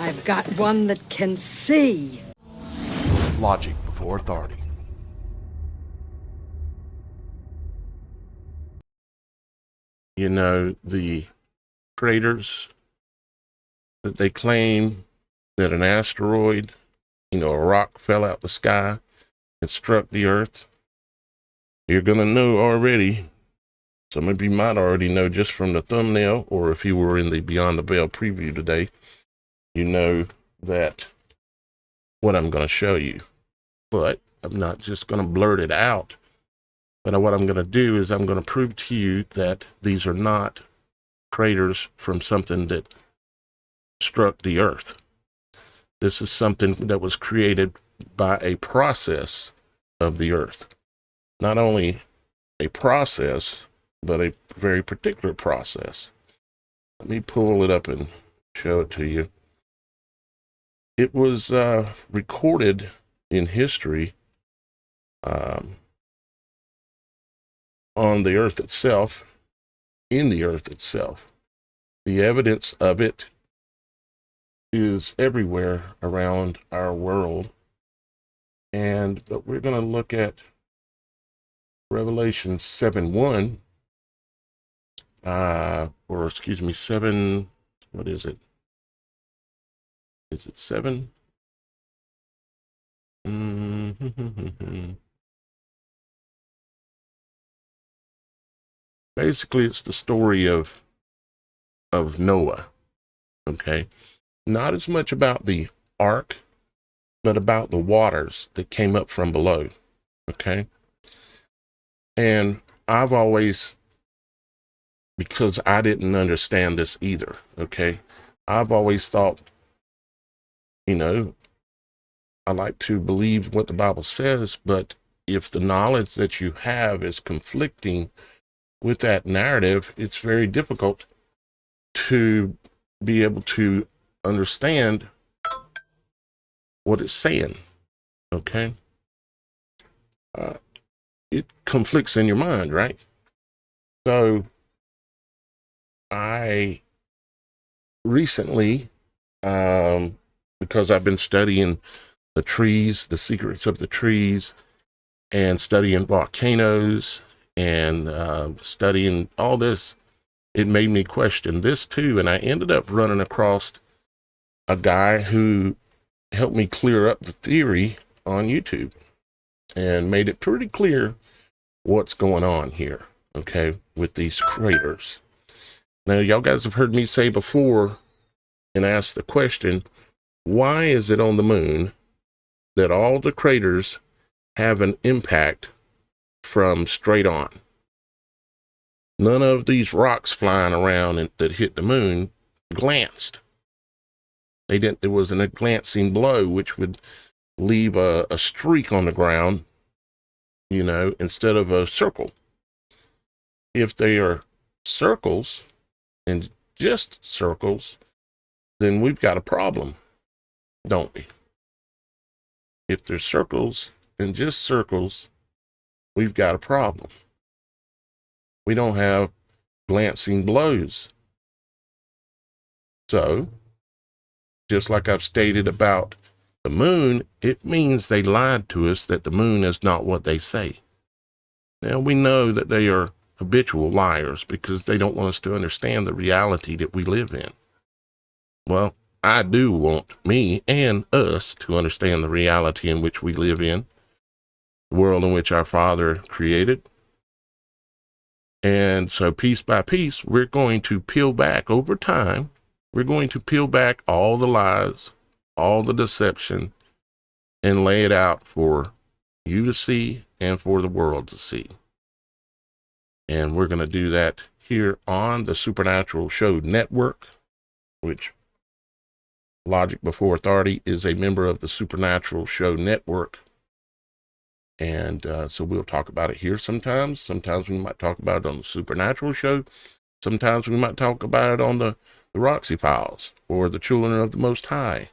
I've got one that can see. Logic before authority. You know, the craters that they claim that an asteroid, a rock fell out the sky and struck the earth. You're going to know already. Some of you might already know just from the thumbnail, or if you were in the Beyond the Veil preview today, you know that what I'm going to show you. But I'm not just going to blurt it out. But what I'm going to do is I'm going to prove to you that these are not craters from something that struck the earth. This is something that was created by a process of the earth. Not only a process, but a very particular process. Let me pull it up and show it to you. It was recorded in history on the earth itself, in the earth itself. The evidence of it is everywhere around our world. But we're going to look at Revelation 7:1, or excuse me, 7, what is it? Is it 7? Basically, it's the story of Noah, okay? Not as much about the ark, but about the waters that came up from below, okay? And I've always, because I didn't understand this either, okay? I've always thought, I like to believe what the Bible says, but if the knowledge that you have is conflicting with that narrative, it's very difficult to be able to understand what it's saying, okay? It conflicts in your mind, right? So I recently, because I've been studying the trees, the secrets of the trees, and studying volcanoes, and studying all this, it made me question this too. And I ended up running across a guy who helped me clear up the theory on YouTube and made it pretty clear what's going on here, okay, with these craters. Now, y'all guys have heard me say before and ask the question, why is it on the moon that all the craters have an impact from straight on? None of these rocks flying around that hit the moon glanced. They didn't. There wasn't a glancing blow, which would leave a streak on the ground, instead of a circle. If they are circles and just circles, then we've got a problem, don't we? If they're circles and just circles, we've got a problem. We don't have glancing blows. So, just like I've stated about the moon, it means they lied to us that the moon is not what they say. Now, we know that they are habitual liars because they don't want us to understand the reality that we live in. Well, I do want me and us to understand the reality in which we live in, the world in which our Father created. And so piece by piece, we're going to peel back over time. We're going to peel back all the lies, all the deception, and lay it out for you to see and for the world to see. And we're going to do that here on the Supernatural Show Network, which Logic Before Authority is a member of the Supernatural Show Network. And so we'll talk about it here sometimes. Sometimes we might talk about it on the Supernatural Show. Sometimes we might talk about it on the Roxy Files or the Children of the Most High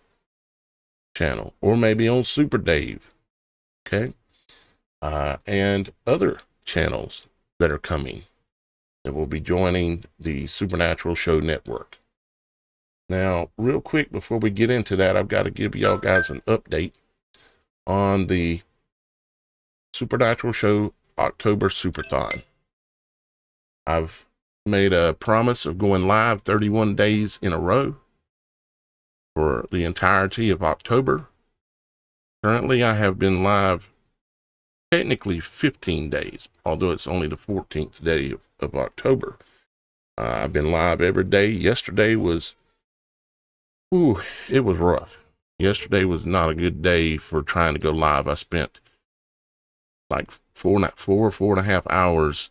channel, or maybe on Super Dave, okay? And other channels that are coming that will be joining the Supernatural Show Network. Now, real quick, before we get into that, I've got to give y'all guys an update on the Supernatural Show October Superthon. I've made a promise of going live 31 days in a row for the entirety of October. Currently, I have been live technically 15 days, although it's only the 14th day of October. I've been live every day. Yesterday was, it was rough. Yesterday was not a good day for trying to go live. I spent like four and a half hours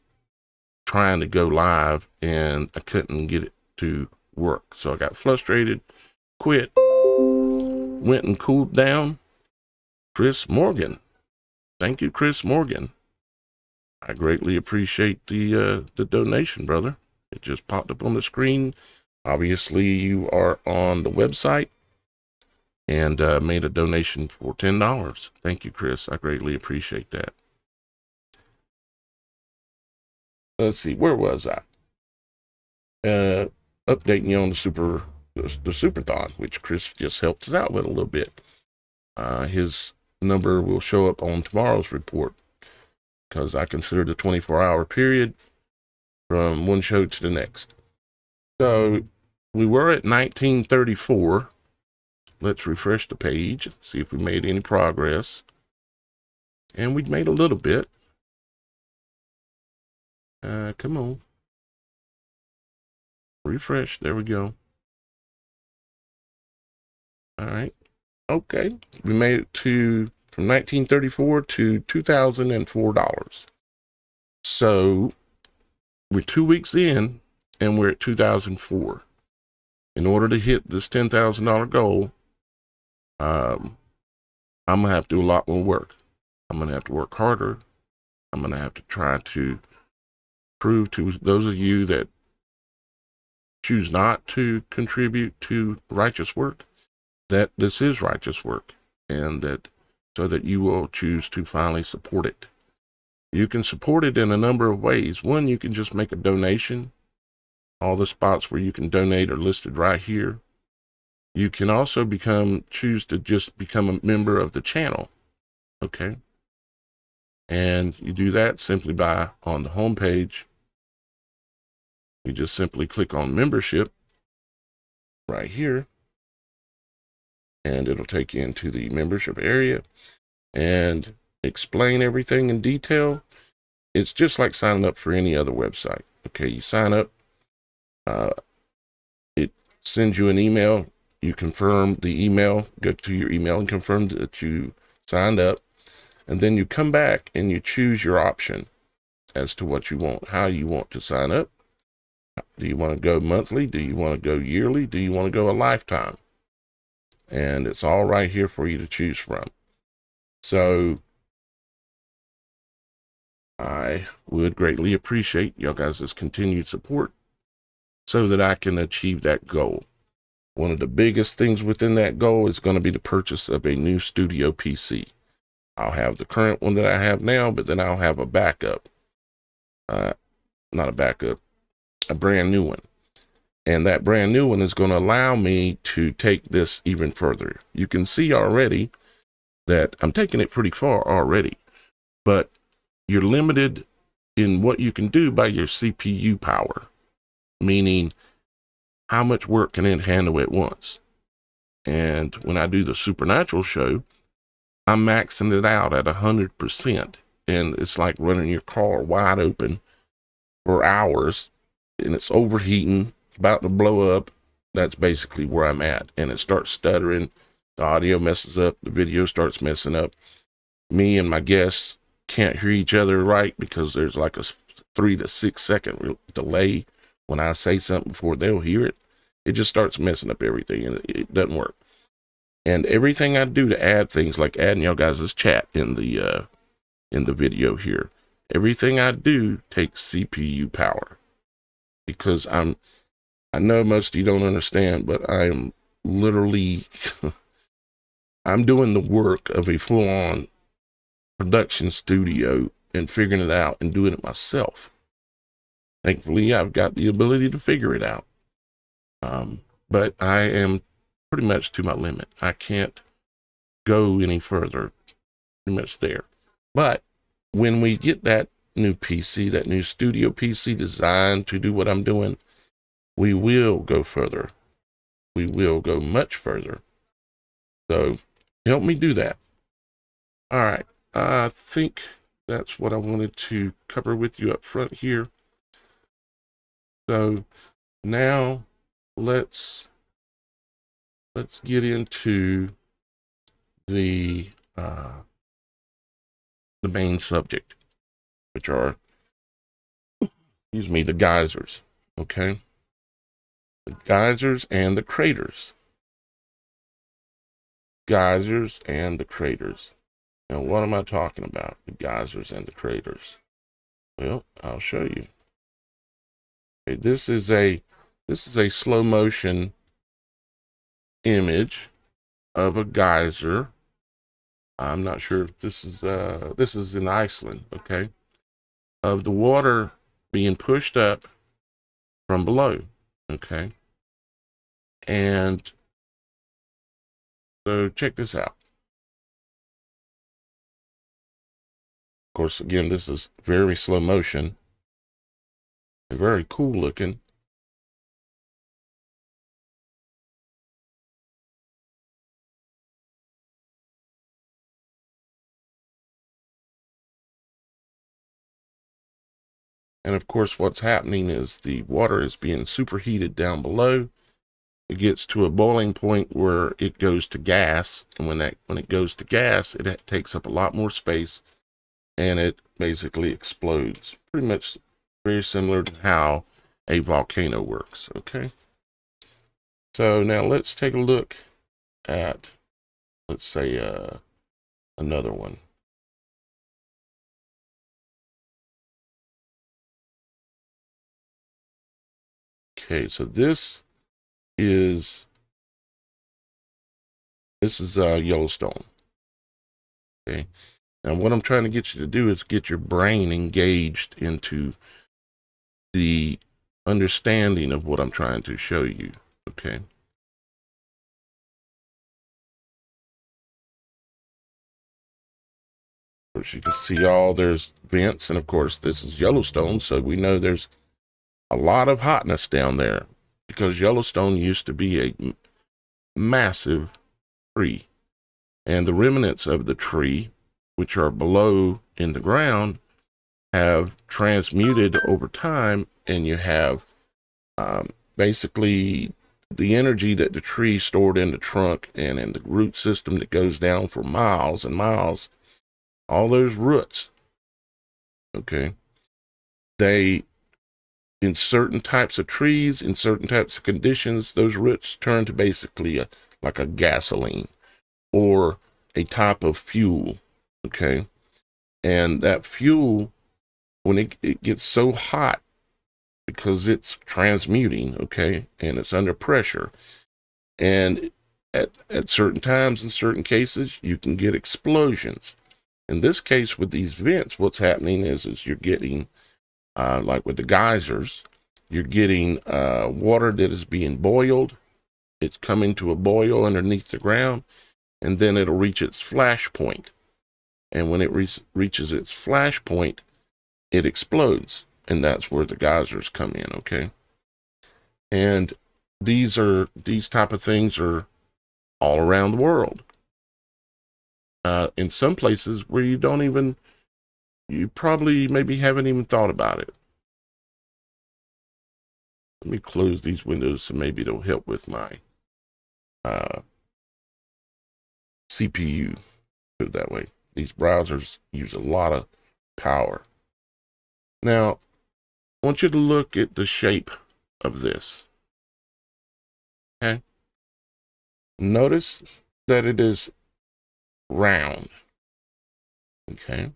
trying to go live, and I couldn't get it to work. So I got frustrated, quit, went and cooled down. Chris Morgan. Thank you, Chris Morgan. I greatly appreciate the donation, brother. It just popped up on the screen. Obviously, you are on the website and made a donation for $10. Thank you, Chris. I greatly appreciate that. Let's see, where was I? Updating you on the Superthon, which Chris just helped us out with a little bit. His number will show up on tomorrow's report, because I consider the 24-hour period from one show to the next. So we were at 1934. Let's refresh the page, see if we made any progress. And we'd made a little bit. Come on. Refresh. There we go. All right. Okay. We made it to from 1934 to $2,004. So we're 2 weeks in and we're at 2004. In order to hit this $10,000 goal, I'm going to have to do a lot more work. I'm going to have to work harder. I'm going to have to try to prove to those of you that choose not to contribute to righteous work that this is righteous work, and that so that you will choose to finally support it. You can support it in a number of ways. One, you can just make a donation. All the spots where you can donate are listed right here. You can also choose to just become a member of the channel. Okay. And you do that simply by, on the home page, you just simply click on membership right here, and it'll take you into the membership area and explain everything in detail. It's just like signing up for any other website. Okay, you sign up, it sends you an email. You confirm the email, go to your email and confirm that you signed up. And then you come back and you choose your option as to what you want, how you want to sign up. Do you want to go monthly? Do you want to go yearly? Do you want to go a lifetime? And it's all right here for you to choose from. So I would greatly appreciate y'all guys' continued support so that I can achieve that goal. One of the biggest things within that goal is going to be the purchase of a new studio PC. I'll have the current one that I have now, but then I'll have a backup. Not a backup, a brand new one. And that brand new one is going to allow me to take this even further. You can see already that I'm taking it pretty far already, but you're limited in what you can do by your CPU power, meaning how much work can it handle at once. And when I do the Supernatural show, I'm maxing it out at 100%. And it's like running your car wide open for hours, and it's overheating, about to blow up. That's basically where I'm at. And it starts stuttering. The audio messes up. The video starts messing up. Me and my guests can't hear each other right because there's like a 3 to 6 second delay when I say something before they'll hear it. It just starts messing up everything, and it doesn't work. And everything I do to add things, like adding y'all guys' chat in the video here, everything I do takes CPU power, because I know most of you don't understand, but I am literally, I'm doing the work of a full-on production studio and figuring it out and doing it myself. Thankfully, I've got the ability to figure it out. but I am pretty much to my limit. I can't go any further, pretty much there. But when we get that new PC, that new studio PC designed to do what I'm doing, we will go further. We will go much further. So help me do that. All right. I think that's what I wanted to cover with you up front here. So now let's get into the main subject, which are, excuse me, the geysers. Okay, the geysers and the craters. Geysers and the craters. Now, what am I talking about? The geysers and the craters. Well, I'll show you. Okay, this is a slow motion image of a geyser. I'm not sure if this is in Iceland, okay, of the water being pushed up from below, okay. And so check this out. Of course, again, this is very slow motion, very cool looking. And of course, what's happening is the water is being superheated down below. It gets to a boiling point where it goes to gas. And when it goes to gas, it takes up a lot more space and it basically explodes. Pretty much very similar to how a volcano works. Okay. So now let's take a look at, let's say, another one. Okay, so this is Yellowstone. Okay, now what I'm trying to get you to do is get your brain engaged into the understanding of what I'm trying to show you. Okay. As you can see, there's vents, and of course this is Yellowstone, so we know there's a lot of hotness down there because Yellowstone used to be a massive tree, and the remnants of the tree, which are below in the ground, have transmuted over time, and you have basically the energy that the tree stored in the trunk and in the root system that goes down for miles and miles, all those roots, okay, in certain types of trees, in certain types of conditions, those roots turn to basically like a gasoline or a type of fuel, okay? And that fuel, when it gets so hot, because it's transmuting, okay, and it's under pressure, and at certain times, in certain cases, you can get explosions. In this case, with these vents, what's happening is you're getting like with the geysers, you're getting water that is being boiled. It's coming to a boil underneath the ground, and then it'll reach its flash point. And when it reaches its flash point, it explodes. And that's where the geysers come in, okay? And these type of things are all around the world. In some places where you probably maybe haven't even thought about it. Let me close these windows so maybe it'll help with my CPU, put it that way. These browsers use a lot of power. Now, I want you to look at the shape of this. Okay? Notice that it is round. Okay?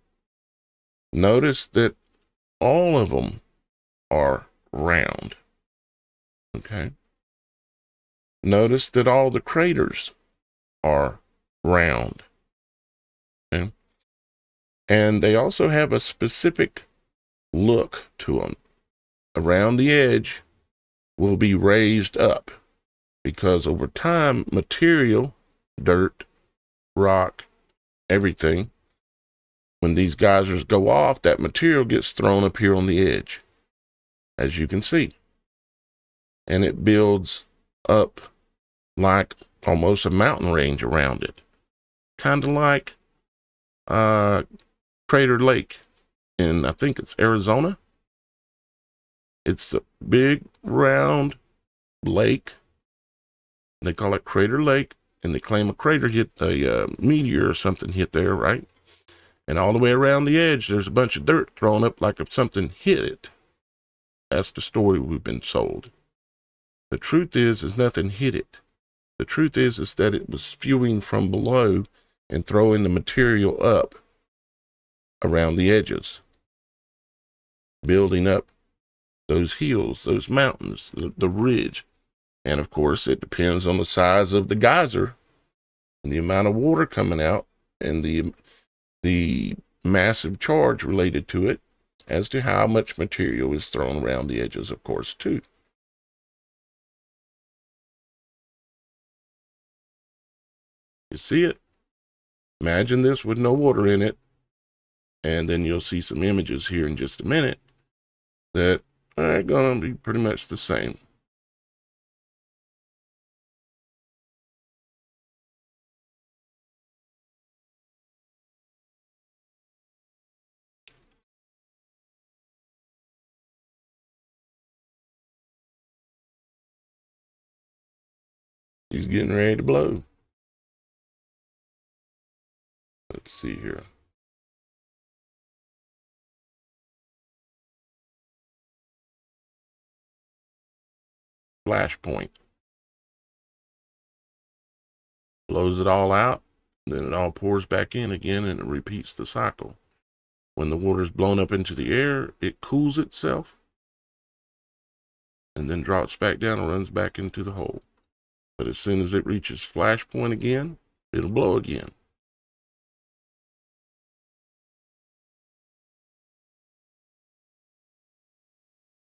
Notice that all of them are round. Okay? Notice that all the craters are round. Okay? And they also have a specific look to them. Around the edge will be raised up because over time, material, dirt, rock, everything, when these geysers go off, that material gets thrown up here on the edge, as you can see. And it builds up like almost a mountain range around it. Kind of like Crater Lake in, I think it's Arizona. It's a big round lake. They call it Crater Lake, and they claim a crater hit, a meteor or something hit there, right? And all the way around the edge, there's a bunch of dirt thrown up like if something hit it. That's the story we've been sold. The truth is nothing hit it. The truth is that it was spewing from below and throwing the material up around the edges, building up those hills, those mountains, the ridge. And of course, it depends on the size of the geyser and the amount of water coming out and the massive charge related to it as to how much material is thrown around the edges, of course, too. You see it? Imagine this with no water in it, and then you'll see some images here in just a minute that are going to be pretty much the same. He's getting ready to blow. Let's see here. Flashpoint. Blows it all out, then it all pours back in again, and it repeats the cycle. When the water's blown up into the air, it cools itself and then drops back down and runs back into the hole. But as soon as it reaches flashpoint again, it'll blow again.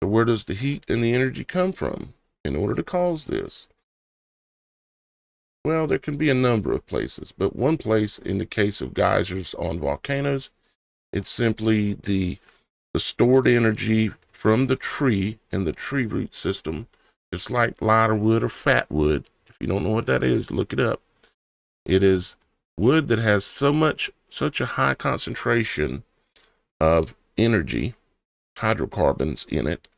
So where does the heat and the energy come from in order to cause this? Well, there can be a number of places, but one place in the case of geysers on volcanoes, it's simply the stored energy from the tree and the tree root system. It's like lighter wood or fat wood. If you don't know what that is, look it up. It is wood that has such a high concentration of energy, hydrocarbons in it,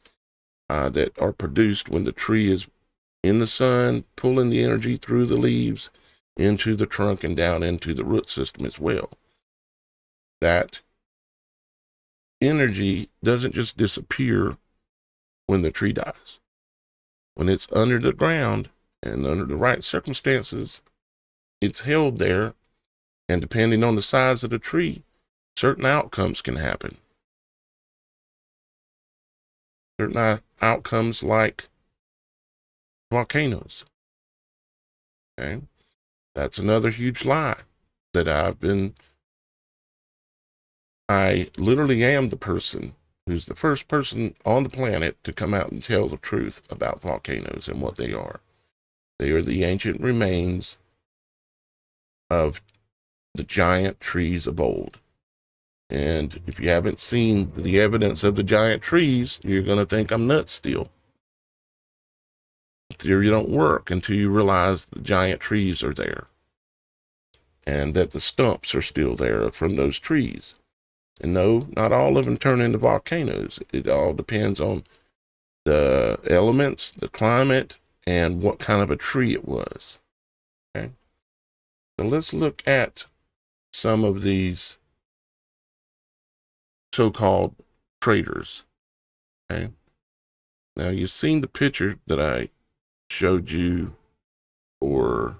that are produced when the tree is in the sun, pulling the energy through the leaves into the trunk and down into the root system as well. That energy doesn't just disappear when the tree dies. When it's under the ground and under the right circumstances, it's held there, and depending on the size of the tree, certain outcomes can happen. Certain outcomes like volcanoes. Okay, that's another huge lie that I literally am the person who's the first person on the planet to come out and tell the truth about volcanoes and what they are. They are the ancient remains of the giant trees of old. And if you haven't seen the evidence of the giant trees, you're going to think I'm nuts still. The theory don't work until you realize the giant trees are there and that the stumps are still there from those trees. And no, not all of them turn into volcanoes. It all depends on the elements, the climate, and what kind of a tree it was. Okay, so let's look at some of these so-called craters. Okay, now you've seen the picture that I showed you for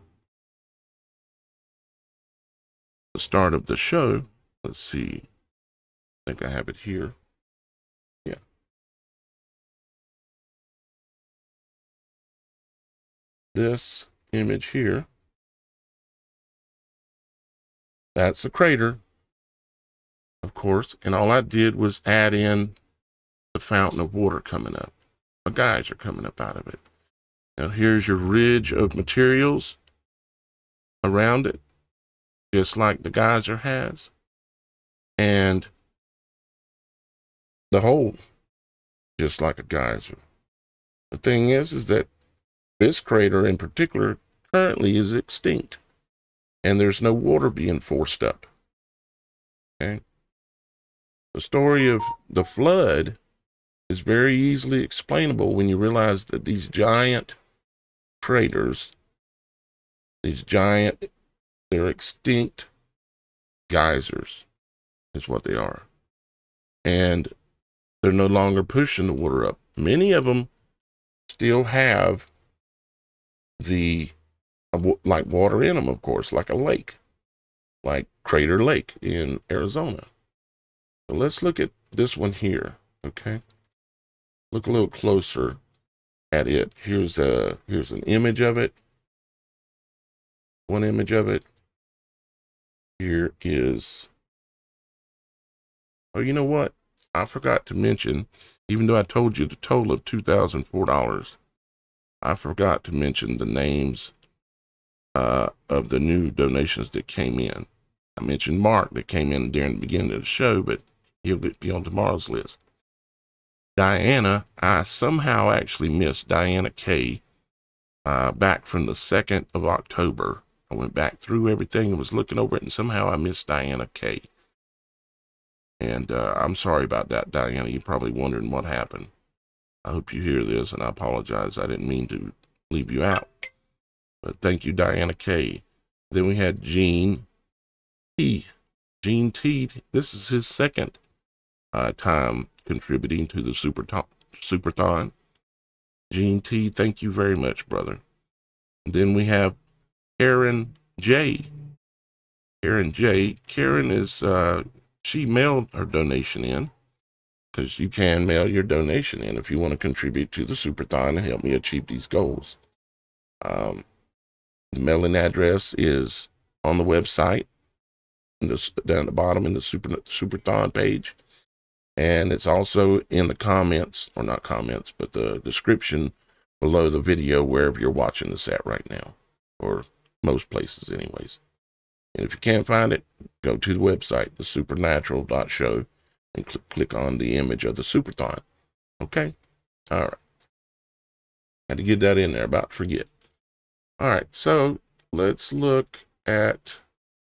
the start of the show. Let's see. I think I have it here. Yeah. This image here, that's a crater, of course, and all I did was add in the fountain of water coming up, a geyser coming up out of it. Now here's your ridge of materials around it, just like the geyser has, and the hole, just like a geyser. The thing is that this crater in particular currently is extinct, and there's no water being forced up. Okay. The story of the flood is very easily explainable when you realize that these giant craters, they're extinct geysers, is what they are. And they're no longer pushing the water up. Many of them still have like water in them, of course, like a lake, like Crater Lake in Arizona. So let's look at this one here, okay? Look a little closer at it. Here's an image of it. One image of it. Here is, oh, you know what? I forgot to mention, even though I told you the total of $2,004, I forgot to mention the names of the new donations that came in. I mentioned Mark that came in during the beginning of the show, but he'll be on tomorrow's list. Diana, I somehow actually missed Diana K. Back from the 2nd of October. I went back through everything and was looking over it, and somehow I missed Diana K. And I'm sorry about that, Diana. You're probably wondering what happened. I hope you hear this, and I apologize. I didn't mean to leave you out. But thank you, Diana K. Then we had Gene T. Gene T. This is his second time contributing to the Superthon. Gene T. Thank you very much, brother. And then we have Karen J. Karen J. Karen is she mailed her donation in, because you can mail your donation in if you want to contribute to the Superthon and help me achieve these goals. The mailing address is on the website, down at the bottom in the Superthon page, and it's also in the comments, or not comments, but the description below the video wherever you're watching this at right now, or most places anyways. And if you can't find it, go to the website, thesupernatural.show, and click on the image of the Superthon. Okay? All right. Had to get that in there, about to forget. All right, so let's look at,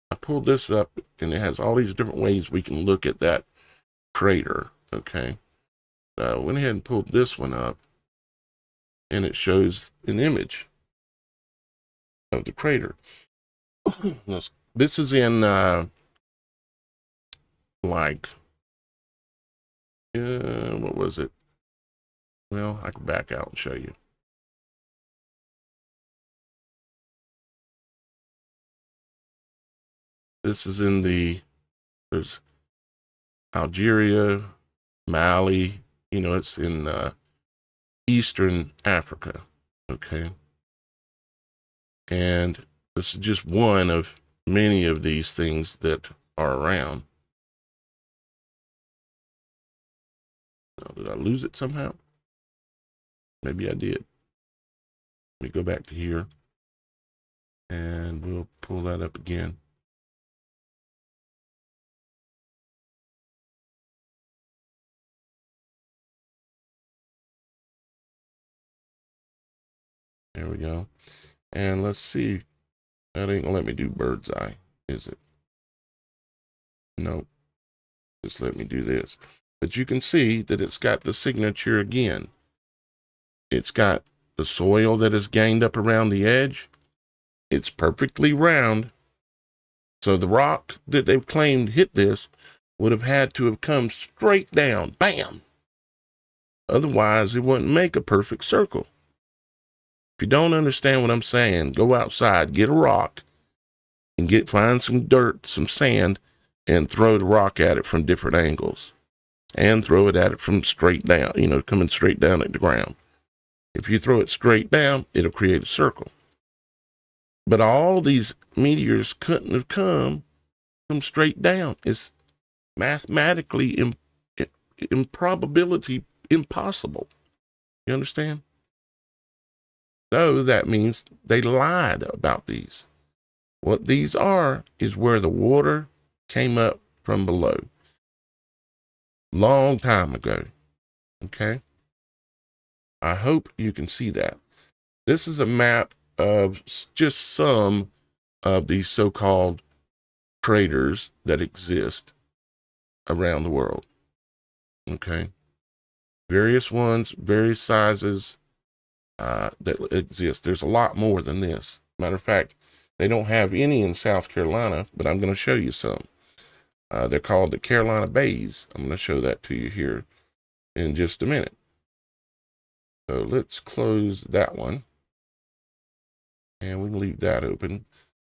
I pulled this up, and it has all these different ways we can look at that crater, okay? I went ahead and pulled this one up, and it shows an image of the crater. This is in, what was it? Well, I can back out and show you. This is in there's Algeria, Mali, it's in Eastern Africa, okay? And this is just one of many of these things that are around. Now, did I lose it somehow? Maybe I did. Let me go back to here, and we'll pull that up again. There we go. And let's see. That ain't gonna let me do bird's eye, is it? No. Just let me do this. But you can see that it's got the signature again. It's got the soil that is gained up around the edge. It's perfectly round. So the rock that they've claimed hit this would have had to have come straight down. Bam! Otherwise, it wouldn't make a perfect circle. If you don't understand what I'm saying, go outside, get a rock, and find some dirt, some sand, and throw the rock at it from different angles. And throw it at it from straight down, coming straight down at the ground. If you throw it straight down, it'll create a circle. But all these meteors couldn't have come from straight down. It's mathematically improbability impossible. You understand? So that means they lied about these. What these are is where the water came up from below. Long time ago. Okay? I hope you can see that. This is a map of just some of these so-called craters that exist around the world. Okay? Various ones, various sizes that exist. There's a lot more than this. Matter of fact, they don't have any in South Carolina, but I'm going to show you some. They're called the Carolina Bays. I'm going to show that to you here in just a minute. So let's close that one. And we can leave that open.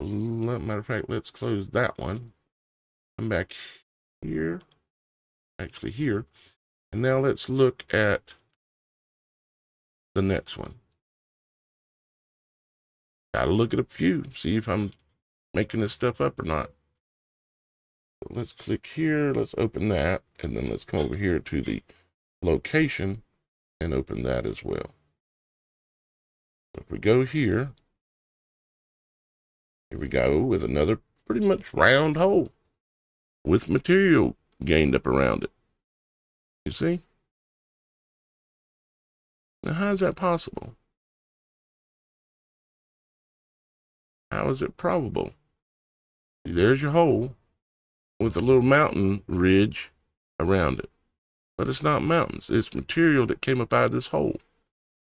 Matter of fact, let's close that one. I'm back here. Actually here. And now let's look at the next one. Gotta look at a few, see if I'm making this stuff up or not. So let's click here, let's open that, and then let's come over here to the location and open that as well. So if we go here we go with another pretty much round hole with material gained up around it. You see? Now how is that possible? How is it probable? There's your hole with a little mountain ridge around it. But it's not mountains. It's material that came up out of this hole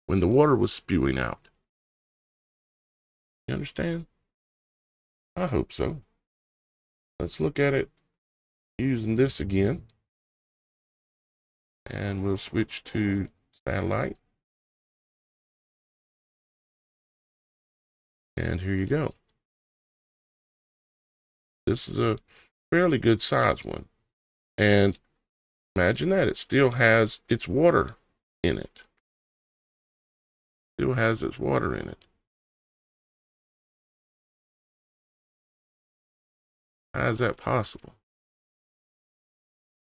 when the water was spewing out. You understand? I hope so. Let's look at it using this again. And we'll switch to satellite. And here you go. This is a fairly good size one. And imagine that it still has its water in it. Still has its water in it. How is that possible?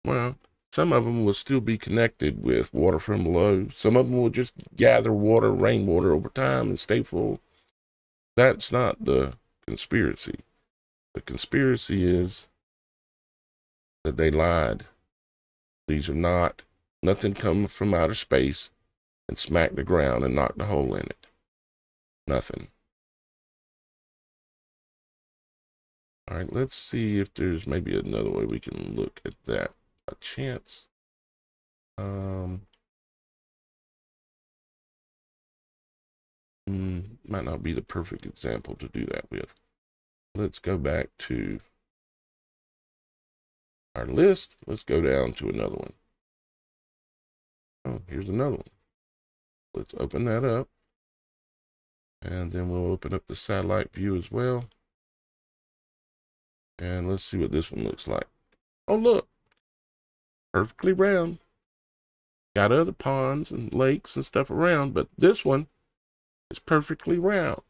Well, some of them will still be connected with water from below. Some of them will just gather water, rainwater over time and stay full. That's not the conspiracy. The conspiracy is that they lied. These are not, nothing come from outer space and smack the ground and knock the hole in it. Nothing. All right, let's see if there's maybe another way we can look at that. A chance. Might not be the perfect example to do that with. Let's go back to our list. Let's go down to another one. Oh, here's another one. Let's open that up. And then we'll open up the satellite view as well. And let's see what this one looks like. Oh, look. Perfectly round. Got other ponds and lakes and stuff around, but this one is perfectly round.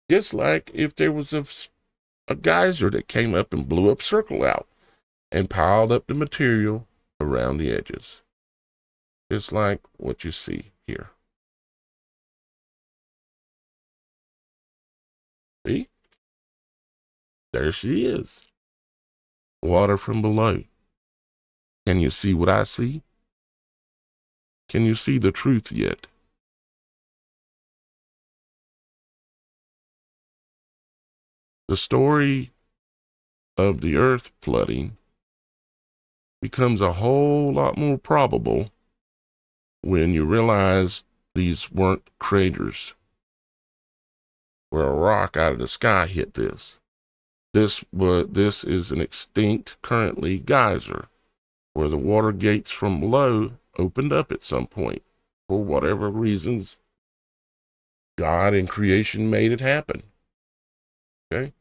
Just like if there was a geyser that came up and blew a circle out and piled up the material around the edges. Just like what you see here. See? There she is. Water from below. Can you see what I see? Can you see the truth yet? The story of the earth flooding becomes a whole lot more probable when you realize these weren't craters where a rock out of the sky hit this. This is an extinct, currently, geyser where the water gates from below opened up at some point for whatever reasons God in creation made it happen. Okay?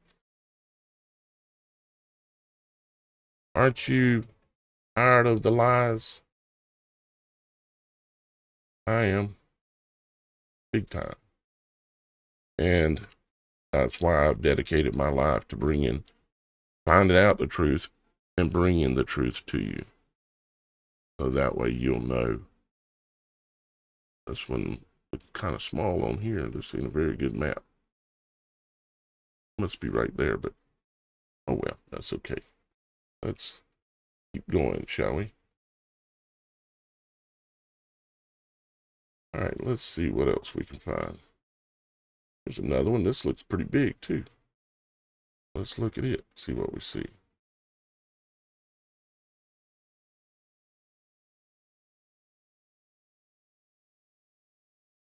Aren't you tired of the lies? I am. Big time. And that's why I've dedicated my life to finding out the truth and bringing the truth to you. So that way you'll know. This one It's kind of small on here. This ain't a very good map. Must be right there, but oh well, that's okay. Let's keep going, shall we? All right, let's see what else we can find. There's another one. This looks pretty big, too. Let's look at it, see what we see.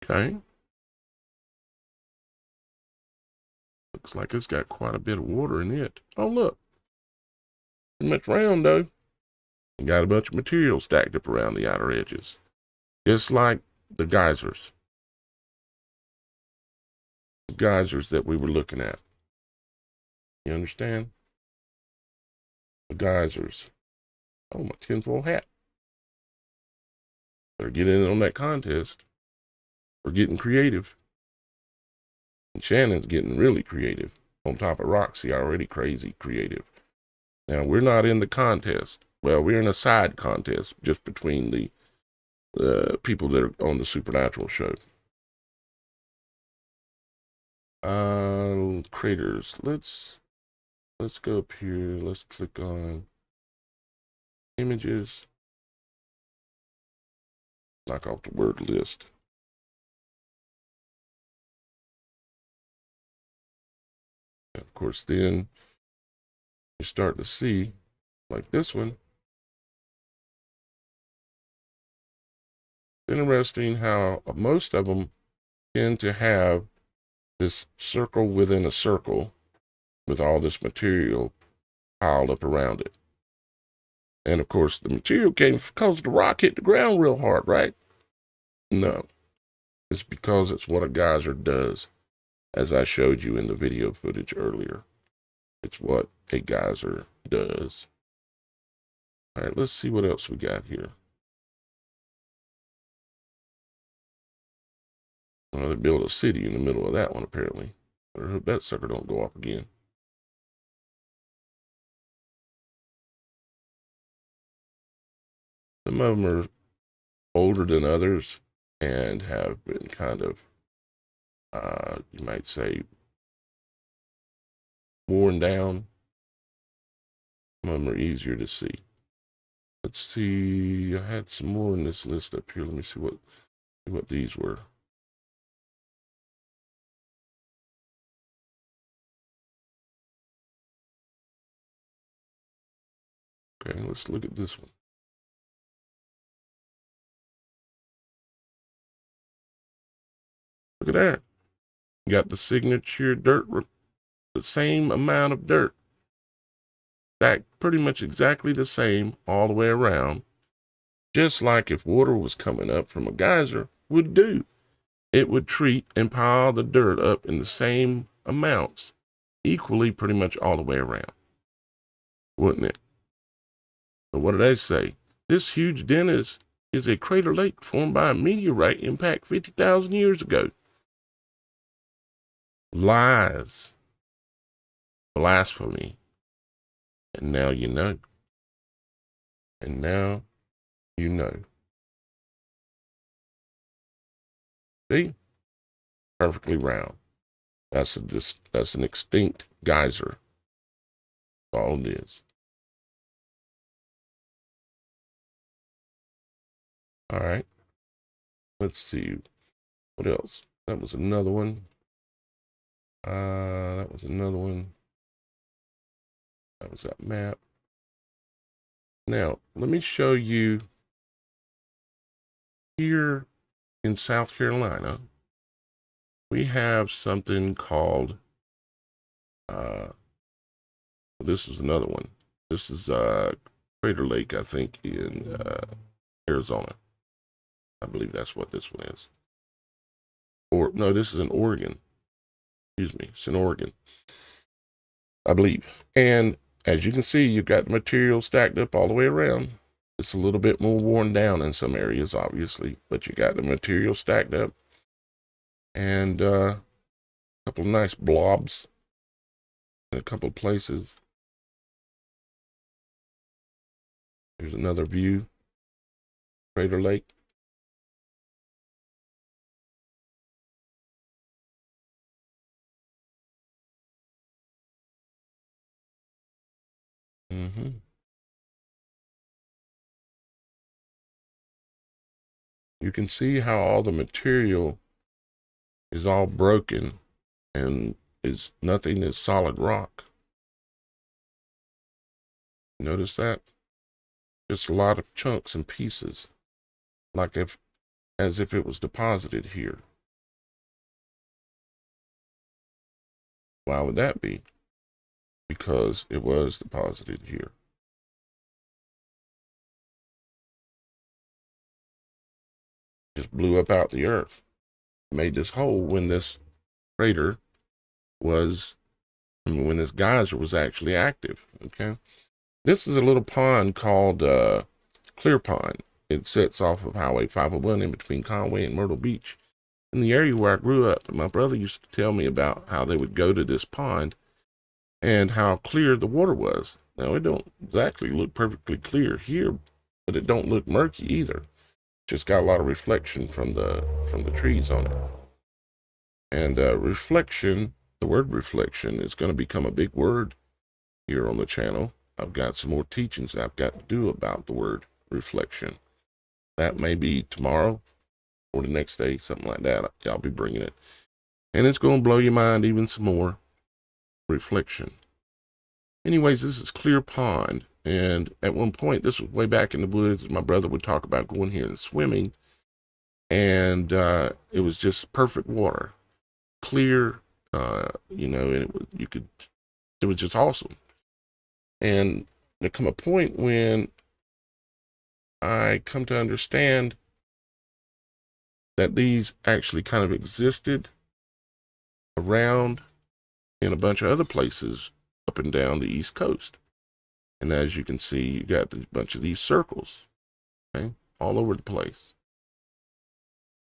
Okay. Looks like it's got quite a bit of water in it. Oh, look. Pretty much round, though. And got a bunch of material stacked up around the outer edges. Just like the geysers. The geysers that we were looking at. You understand? The geysers. Oh, my tinfoil hat. Better get in on that contest. We're getting creative. And Shannon's getting really creative. On top of Roxy, already crazy creative. Now, we're not in the contest. Well, we're in a side contest just between the people that are on the Supernatural show. Craters. Let's go up here. Let's click on images. Knock off the word list. And of course, then you start to see, like this one. Interesting how most of them tend to have this circle within a circle with all this material piled up around it. And of course, the material came because the rock hit the ground real hard, right? No, it's because it's what a geyser does, as I showed you in the video footage earlier. It's what a geyser does. All right, let's see what else we got here. Well, they built a city in the middle of that one, apparently. I hope that sucker don't go off again. Some of them are older than others and have been kind of, you might say, worn down. Some of them are easier to see. Let's see. I had some more in this list up here. Let me see what these were. Okay, let's look at this one. Look at that. You got the signature dirt, the same amount of dirt. That pretty much exactly the same all the way around. Just like if water was coming up from a geyser would do. It would treat and pile the dirt up in the same amounts, equally pretty much all the way around. Wouldn't it? But what do they say? This huge den is a crater lake formed by a meteorite impact 50,000 years ago. Lies. Blasphemy. And now you know. And now you know. See? Perfectly round. That's an extinct geyser. That's all it is. All right. Let's see. What else? That was another one. That was another one. That was that map. Now, let me show you here in South Carolina, we have something called, this is another one. This is Crater Lake, I think, in Arizona. I believe that's what this one is. Or, no, this is in Oregon. Excuse me, it's in Oregon, I believe. And as you can see, you've got material stacked up all the way around. It's a little bit more worn down in some areas, obviously, but you got the material stacked up. And a couple of nice blobs in a couple of places. Here's another view. Crater Lake. Mm-hmm. You can see how all the material is all broken and nothing is solid rock. Notice that? Just a lot of chunks and pieces, as if it was deposited here. Why would that be? Because it was deposited here. Just blew up out the earth. Made this hole when this crater was, when this geyser was actually active. Okay. This is a little pond called Clear Pond. It sits off of Highway 501 in between Conway and Myrtle Beach. In the area where I grew up, my brother used to tell me about how they would go to this pond and how clear the water was. Now, it don't exactly look perfectly clear here, but it don't look murky either. Just got a lot of reflection from the trees on it. And reflection, the word reflection is going to become a big word here on the channel. I've got some more teachings I've got to do about the word reflection. That may be tomorrow or the next day, something like that. I'll be bringing it. And it's going to blow your mind even some more. Reflection. Anyways, this is Clear Pond. And at one point, this was way back in the woods, my brother would talk about going here and swimming. And it was just perfect water. Clear, you know, and it was just awesome. And there come a point when I come to understand that these actually kind of existed around in a bunch of other places up and down the East Coast. And as you can see, you got a bunch of these circles, okay, all over the place.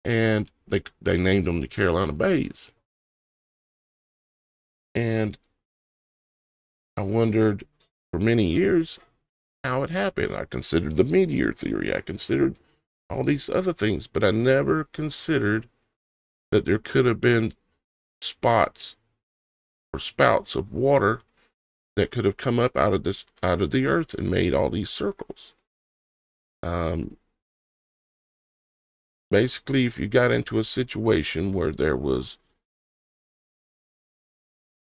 And they named them the Carolina Bays. And I wondered for many years how it happened. I considered the meteor theory. I considered all these other things, but I never considered that there could have been spots or spouts of water that could have come up out of the earth and made all these circles. Basically, if you got into a situation where there was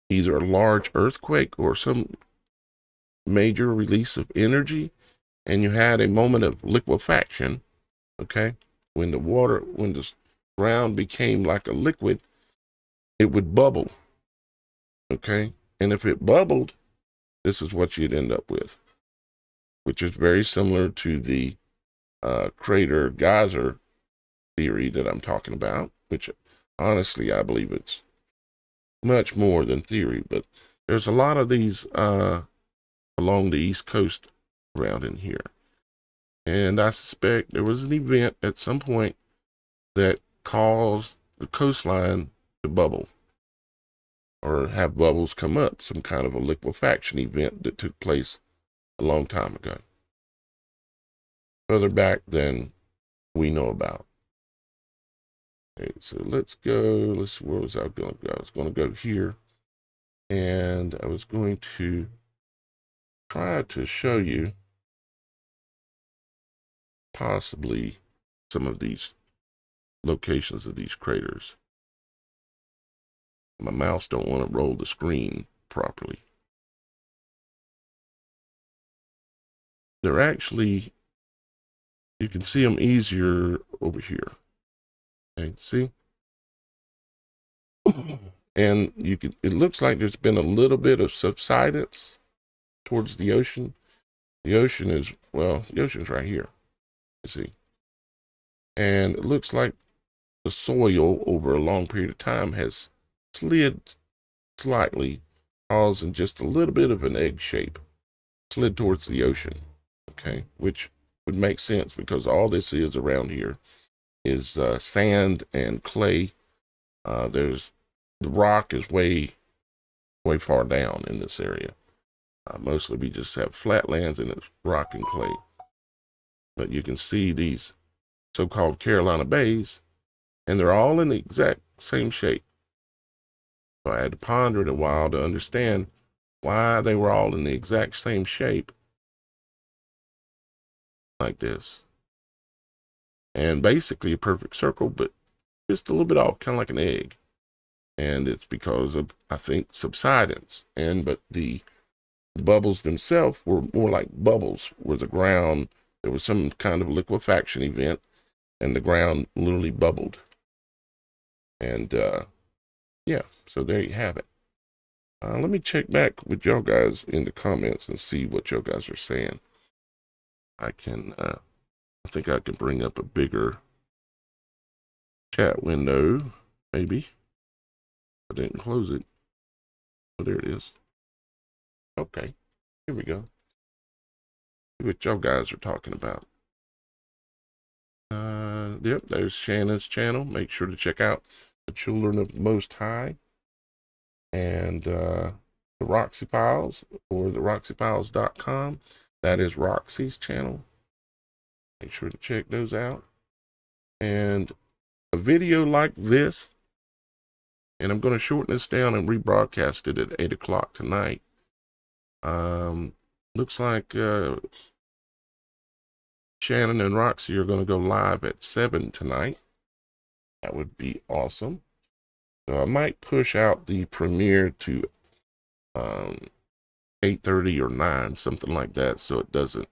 either a large earthquake or some major release of energy, and you had a moment of liquefaction, okay, when the ground became like a liquid, it would bubble, okay, and if it bubbled, this is what you'd end up with, which is very similar to the crater geyser theory that I'm talking about, which honestly I believe it's much more than theory, but there's a lot of these along the East Coast around in here. And I suspect there was an event at some point that caused the coastline to bubble or have bubbles come up, some kind of a liquefaction event that took place a long time ago, further back than we know about. Okay, so let's go. Where was I going to go? I was going to go here, and I was going to try to show you possibly some of these locations of these craters. My mouse don't want to roll the screen properly. They're actually, you can see them easier over here. Okay, see? And it looks like there's been a little bit of subsidence towards the ocean. The ocean's right here, you see. And it looks like the soil over a long period of time has slid slightly, causing just a little bit of an egg shape, slid towards the ocean, okay, which would make sense because all this is around here is sand and clay. The rock is way far down in this area. Mostly we just have flatlands and it's rock and clay. But you can see these so-called Carolina Bays, and they're all in the exact same shape. So I had to ponder it a while to understand why they were all in the exact same shape like this. And basically a perfect circle, but just a little bit off, kind of like an egg. And it's because of, I think, subsidence. But the bubbles themselves were more like bubbles, where the ground, there was some kind of liquefaction event, and the ground literally bubbled. And yeah, so there you have it. Let me check back with y'all guys in the comments and see what y'all guys are saying. I think I can bring up a bigger chat window, maybe. I didn't close it. Oh, there it is. Okay, here we go. See what y'all guys are talking about. Yep, there's Shannon's channel. Make sure to check out the Children of the Most High and the Roxy Files, or the roxyfiles.com. That is Roxy's channel. Make sure to check those out. And a video like this, and I'm going to shorten this down and rebroadcast it at 8 o'clock tonight. Looks like Shannon and Roxy are going to go live at 7 tonight. That would be awesome. So I might push out the premiere to 8:30 or 9, something like that, so it doesn't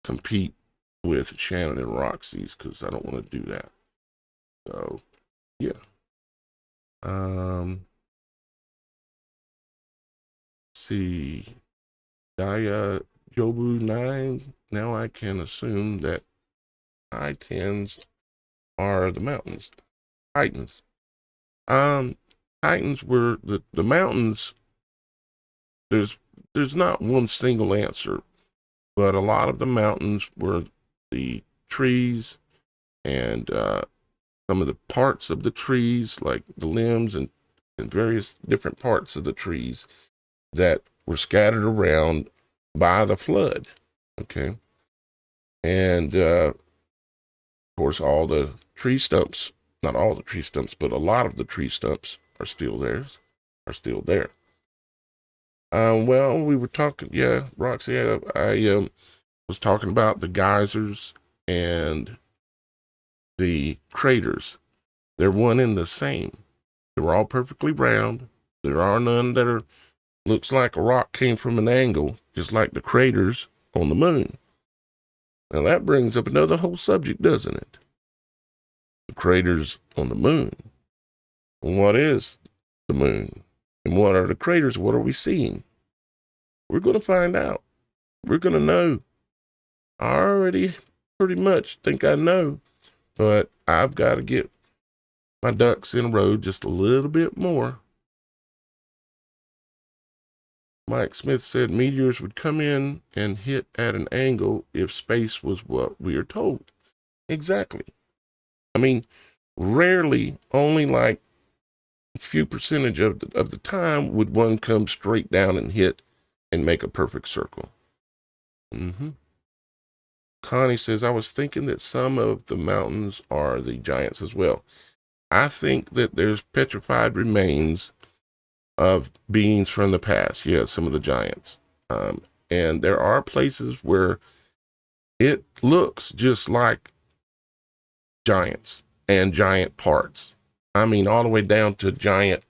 compete with Shannon and Roxy's, because I don't want to do that. So yeah. Let's see. Daya Jobu 9. Now I can assume that I-10s are the mountains. Titans. Titans were the mountains. There's not one single answer, but a lot of the mountains were the trees and some of the parts of the trees, like the limbs and various different parts of the trees that were scattered around by the flood. Okay. And of course, all the tree stumps, not all the tree stumps, but a lot of the tree stumps are still there. Well, we were talking, yeah, Roxy, I was talking about the geysers and the craters. They're one and the same. They're all perfectly round. There are none that are, looks like a rock came from an angle, just like the craters on the moon. Now that brings up another whole subject, doesn't it? The craters on the moon. What is the moon? And what are the craters? What are we seeing? We're going to find out. We're going to know. I already pretty much think I know, but I've got to get my ducks in a row just a little bit more. Mike Smith said meteors would come in and hit at an angle if space was what we are told. Exactly. I mean, rarely, only like a few percentage of the time would one come straight down and hit and make a perfect circle. Connie says, I was thinking that some of the mountains are the giants as well. I think that there's petrified remains of beings from the past. Yeah, some of the giants. And there are places where it looks just like giants and giant parts. I mean, all the way down to giant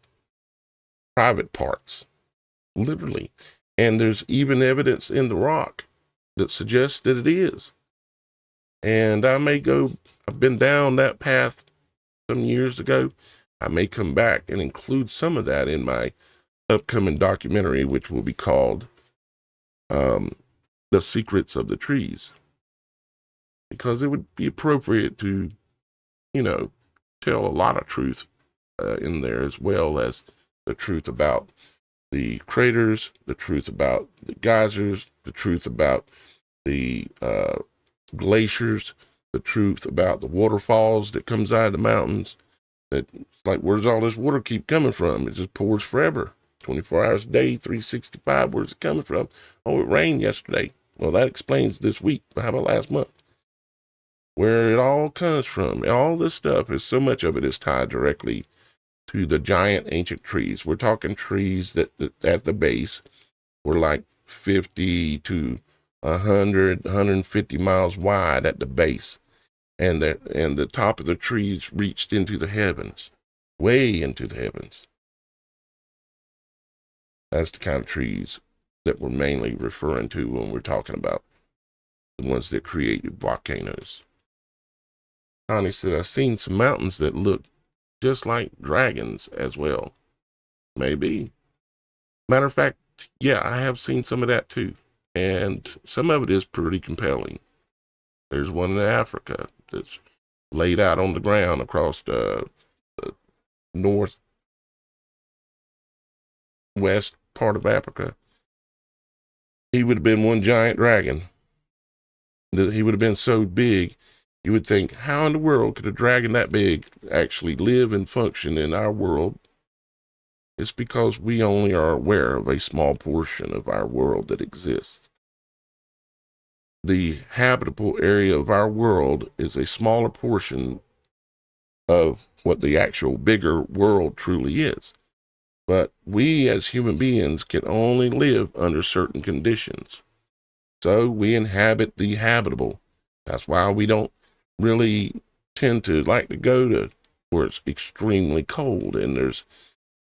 private parts, literally. And there's even evidence in the rock that suggests that it is. And I've been down that path some years ago. I may come back and include some of that in my upcoming documentary, which will be called The Secrets of the Trees. Because it would be appropriate to, tell a lot of truth in there, as well as the truth about the craters, the truth about the geysers, the truth about the glaciers, the truth about the waterfalls that comes out of the mountains. That it's like, where's all this water keep coming from? It just pours forever, 24 hours a day, 365. Where's it coming from? Oh, it rained yesterday. Well, that explains this week. How about last month? Where it all comes from. All this stuff is, so much of it is tied directly to the giant ancient trees. We're talking trees that at the base were like 50 to 150 miles wide at the base, and the top of the trees reached into the heavens, way into the heavens. That's the kind of trees that we're mainly referring to when we're talking about the ones that created volcanoes. Connie said, I've seen some mountains that look just like dragons as well. Maybe. Matter of fact, yeah, I have seen some of that too. And some of it is pretty compelling. There's one in Africa that's laid out on the ground across the northwest part of Africa. He would have been one giant dragon. He would have been so big, you would think, how in the world could a dragon that big actually live and function in our world? It's because we only are aware of a small portion of our world that exists. The habitable area of our world is a smaller portion of what the actual bigger world truly is. But we as human beings can only live under certain conditions. So we inhabit the habitable. That's why we don't really tend to like to go to where it's extremely cold and there's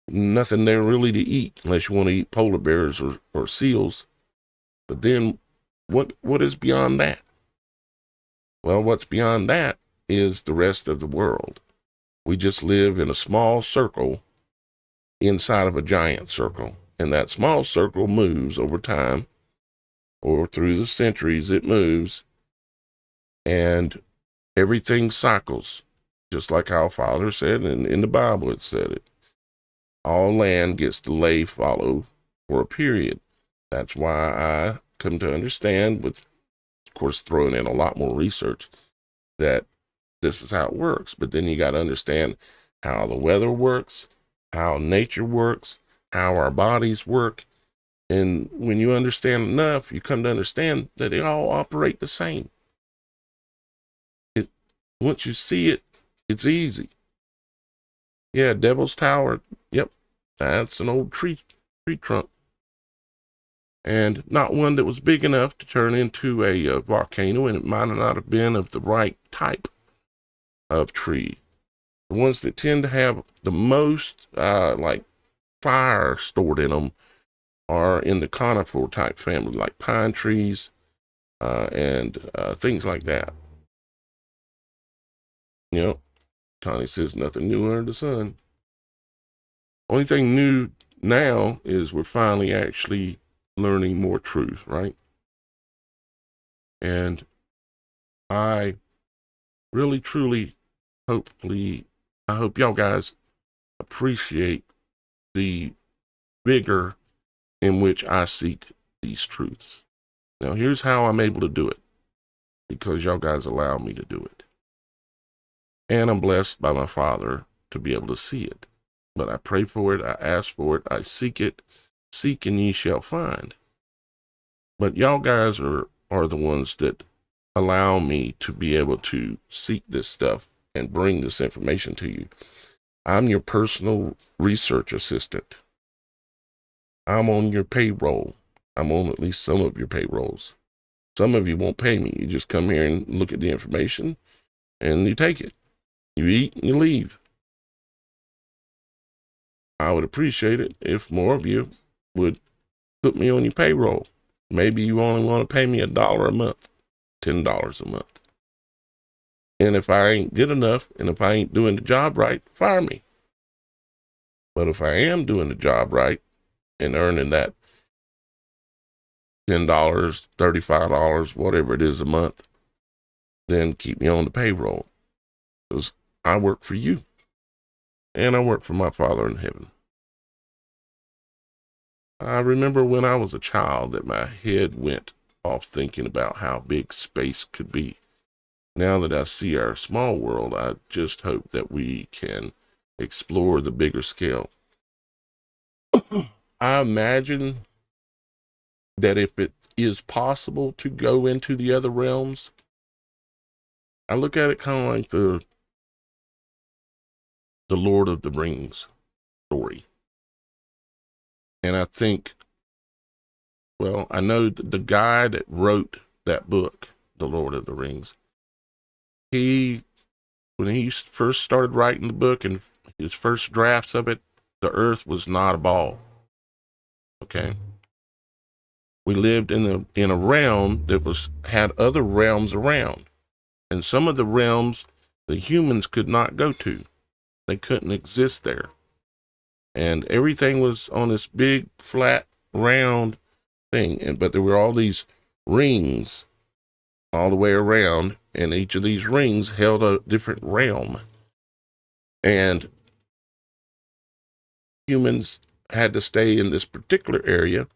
nothing there really to eat unless you want to eat polar bears or seals. But then what is beyond that? Well, what's beyond that is the rest of the world. We just live in a small circle inside of a giant circle. And that small circle moves over time, or through the centuries it moves, and everything cycles, just like our Father said, and in the Bible it said it. All land gets to lay fallow for a period. That's why I come to understand, with, of course, throwing in a lot more research, that this is how it works. But then you got to understand how the weather works, how nature works, how our bodies work. And when you understand enough, you come to understand that they all operate the same. Once you see it, it's easy. Yeah, Devil's Tower. Yep, that's an old tree trunk. And not one that was big enough to turn into a volcano, and it might not have been of the right type of tree. The ones that tend to have the most like fire stored in them are in the conifer type family, like pine trees and things like that. You know, Connie says nothing new under the sun. Only thing new now is we're finally actually learning more truth, right? And I really, truly, I hope y'all guys appreciate the vigor in which I seek these truths. Now, here's how I'm able to do it, because y'all guys allow me to do it. And I'm blessed by my Father to be able to see it. But I pray for it, I ask for it, I seek it. Seek and ye shall find. But y'all guys are the ones that allow me to be able to seek this stuff and bring this information to you. I'm your personal research assistant. I'm on your payroll. I'm on at least some of your payrolls. Some of you won't pay me. You just come here and look at the information and you take it. You eat and you leave. I would appreciate it if more of you would put me on your payroll. Maybe you only want to pay me $1 a month, $10 a month. And if I ain't good enough, and if I ain't doing the job right, fire me. But if I am doing the job right and earning that $10, $35, whatever it is a month, then keep me on the payroll. Because I work for you. And I work for my Father in heaven. I remember when I was a child that my head went off thinking about how big space could be. Now that I see our small world, I just hope that we can explore the bigger scale. I imagine that if it is possible to go into the other realms, I look at it kind of like the Lord of the Rings story. And I think Well, I know that the guy that wrote that book, The Lord of the Rings, when he first started writing the book and his first drafts of it, the earth was not a ball. Okay. We lived in a realm that had other realms around. And some of the realms the humans could not go to. They couldn't exist there. And everything was on this big, flat, round thing. But there were all these rings all the way around, and each of these rings held a different realm. And humans had to stay in this particular area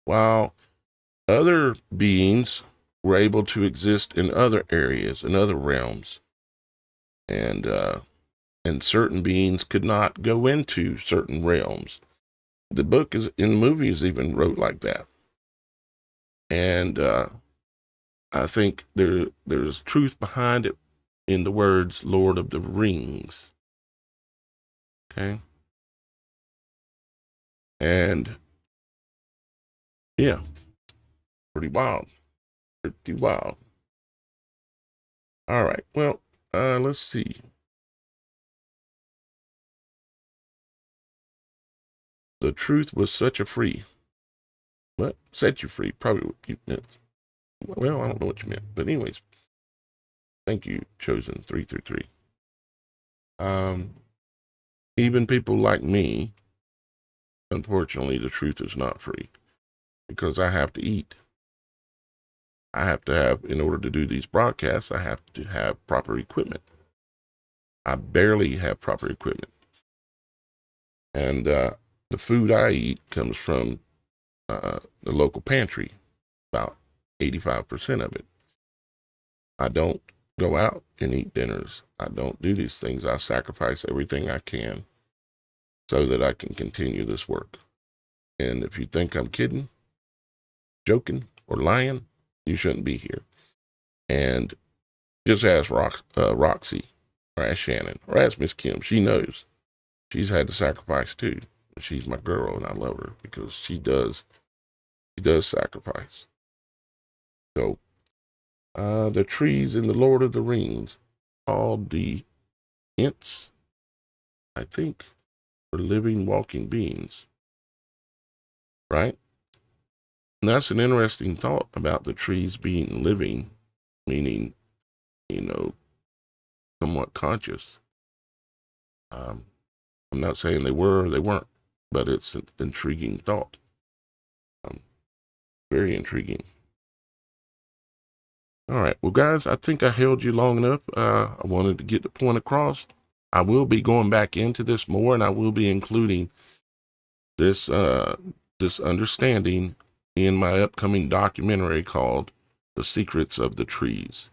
while other beings were able to exist in other areas, in other realms. And certain beings could not go into certain realms. The book is in movies even wrote like that. And I think there's truth behind it in the words Lord of the Rings. Okay. And yeah, pretty wild. Pretty wild. All right. Well, let's see. The truth was such a free. What? Set you free. Probably what you meant. Well, I don't know what you meant. But anyways, thank you, Chosen 333. Even people like me, unfortunately, the truth is not free because I have to eat. I have to have, in order to do these broadcasts, I have to have proper equipment. I barely have proper equipment. And the food I eat comes from the local pantry, about 85% of it. I don't go out and eat dinners. I don't do these things. I sacrifice everything I can so that I can continue this work. And if you think I'm kidding, joking, or lying, you shouldn't be here. And just ask Roxy, or ask Shannon, or ask Miss Kim. She knows. She's had to sacrifice too. She's my girl, and I love her because she does sacrifice. So, the trees in the Lord of the Rings, called the Ents, I think, are living, walking beings. Right? And that's an interesting thought about the trees being living, meaning, somewhat conscious. I'm not saying they were or they weren't, but it's an intriguing thought. Very intriguing. All right. Well, guys, I think I held you long enough. I wanted to get the point across. I will be going back into this more, and I will be including this understanding in my upcoming documentary called The Secrets of the Trees.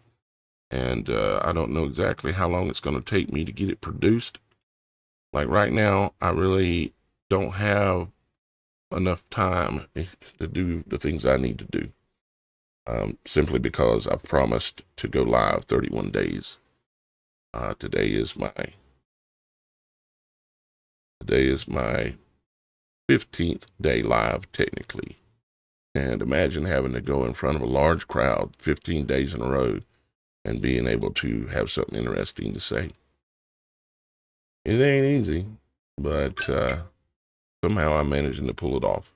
And I don't know exactly how long it's going to take me to get it produced. Like right now, I really don't have enough time to do the things I need to do. Simply because I've promised to go live 31 days. Today is my 15th day live, technically. And imagine having to go in front of a large crowd 15 days in a row and being able to have something interesting to say. It ain't easy, but somehow I'm managing to pull it off.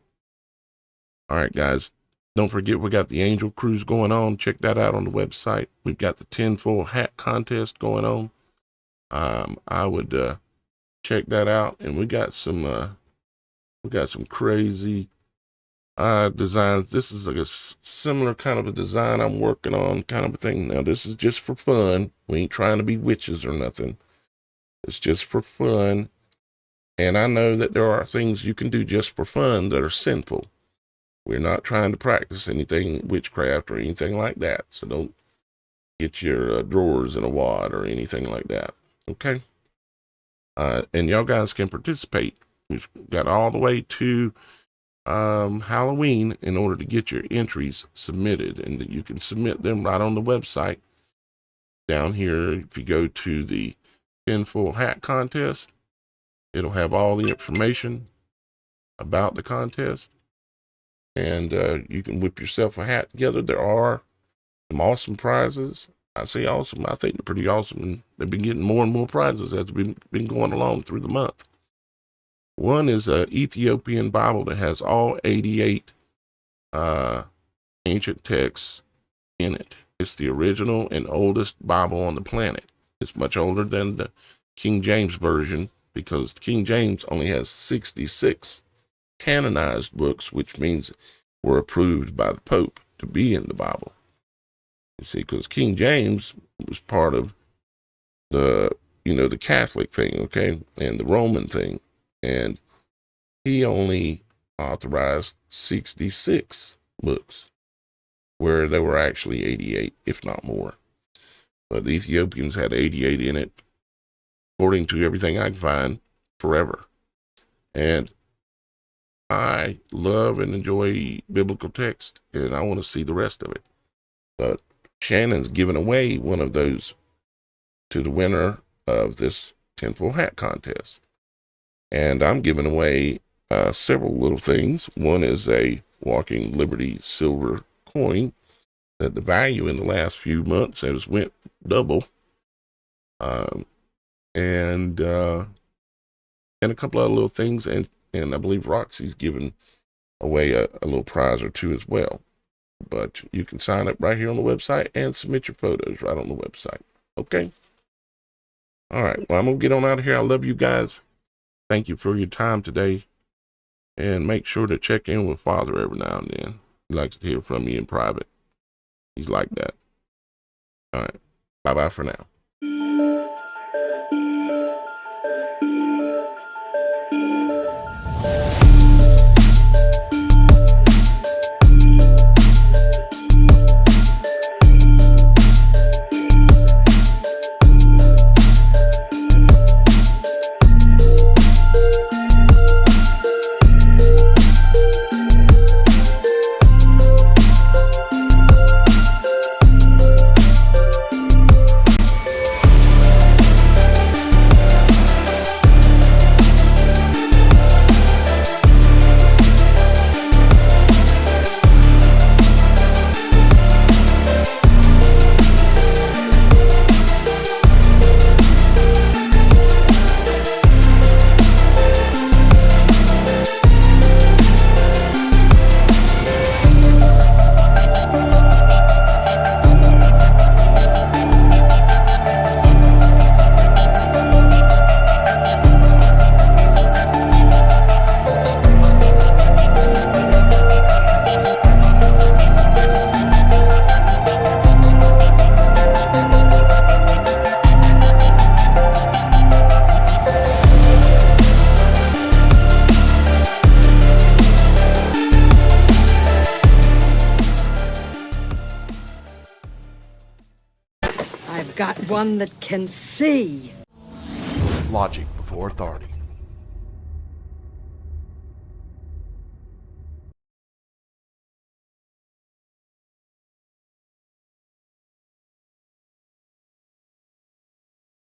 All right, guys. Don't forget, we got the Angel Cruise going on. Check that out on the website. We've got the tinfoil hat contest going on. I would check that out, and we got some crazy designs. This is like a similar kind of a design I'm working on, kind of a thing. Now, this is just for fun. We ain't trying to be witches or nothing. It's just for fun. And I know that there are things you can do just for fun that are sinful. We're not trying to practice anything, witchcraft or anything like that. So don't get your drawers in a wad or anything like that. Okay? And y'all guys can participate. We've got all the way to Halloween in order to get your entries submitted. And you can submit them right on the website. Down here, if you go to the tinfoil hat contest, it'll have all the information about the contest. and you can whip yourself a hat together. There are some awesome prizes. I say awesome. I think they're pretty awesome, and they've been getting more and more prizes as we've been going along through the month. One is an Ethiopian Bible that has all 88 ancient texts in it. It's the original and oldest Bible on the planet. It's much older than the King James Version, because King James only has 66 canonized books, which means were approved by the Pope to be in the Bible. You see, because King James was part of the Catholic thing, okay, and the Roman thing, and he only authorized 66 books, where there were actually 88, if not more. But the Ethiopians had 88 in it, according to everything I can find, forever. And I love and enjoy biblical text, and I want to see the rest of it. But Shannon's giving away one of those to the winner of this tinfoil hat contest. And I'm giving away several little things. One is a Walking Liberty silver coin that the value in the last few months has went double. And a couple other little things. And I believe Roxy's giving away a little prize or two as well. But you can sign up right here on the website and submit your photos right on the website. Okay? All right. Well, I'm going to get on out of here. I love you guys. Thank you for your time today. And make sure to check in with Father every now and then. He likes to hear from you in private. He's like that. All right. Bye-bye for now. I've got one that can see. Logic before authority.